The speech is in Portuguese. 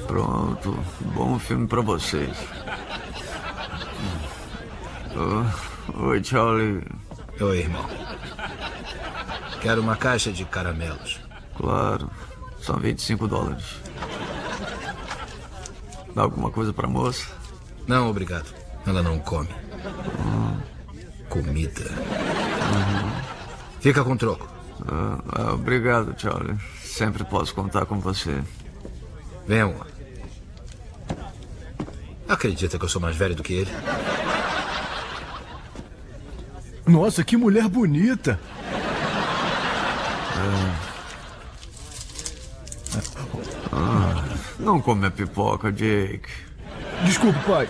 Pronto. Bom filme pra vocês. Oi, Charlie. Oi, irmão. Quero uma caixa de caramelos. Claro. São $25. Dá alguma coisa pra moça? Não, obrigado. Ela não come. Comida. Fica com troco. Obrigado, Charlie. Sempre posso contar com você. Venha. Acredita que eu sou mais velho do que ele? Nossa, que mulher bonita. Não come a pipoca, Jake. Desculpe, pai.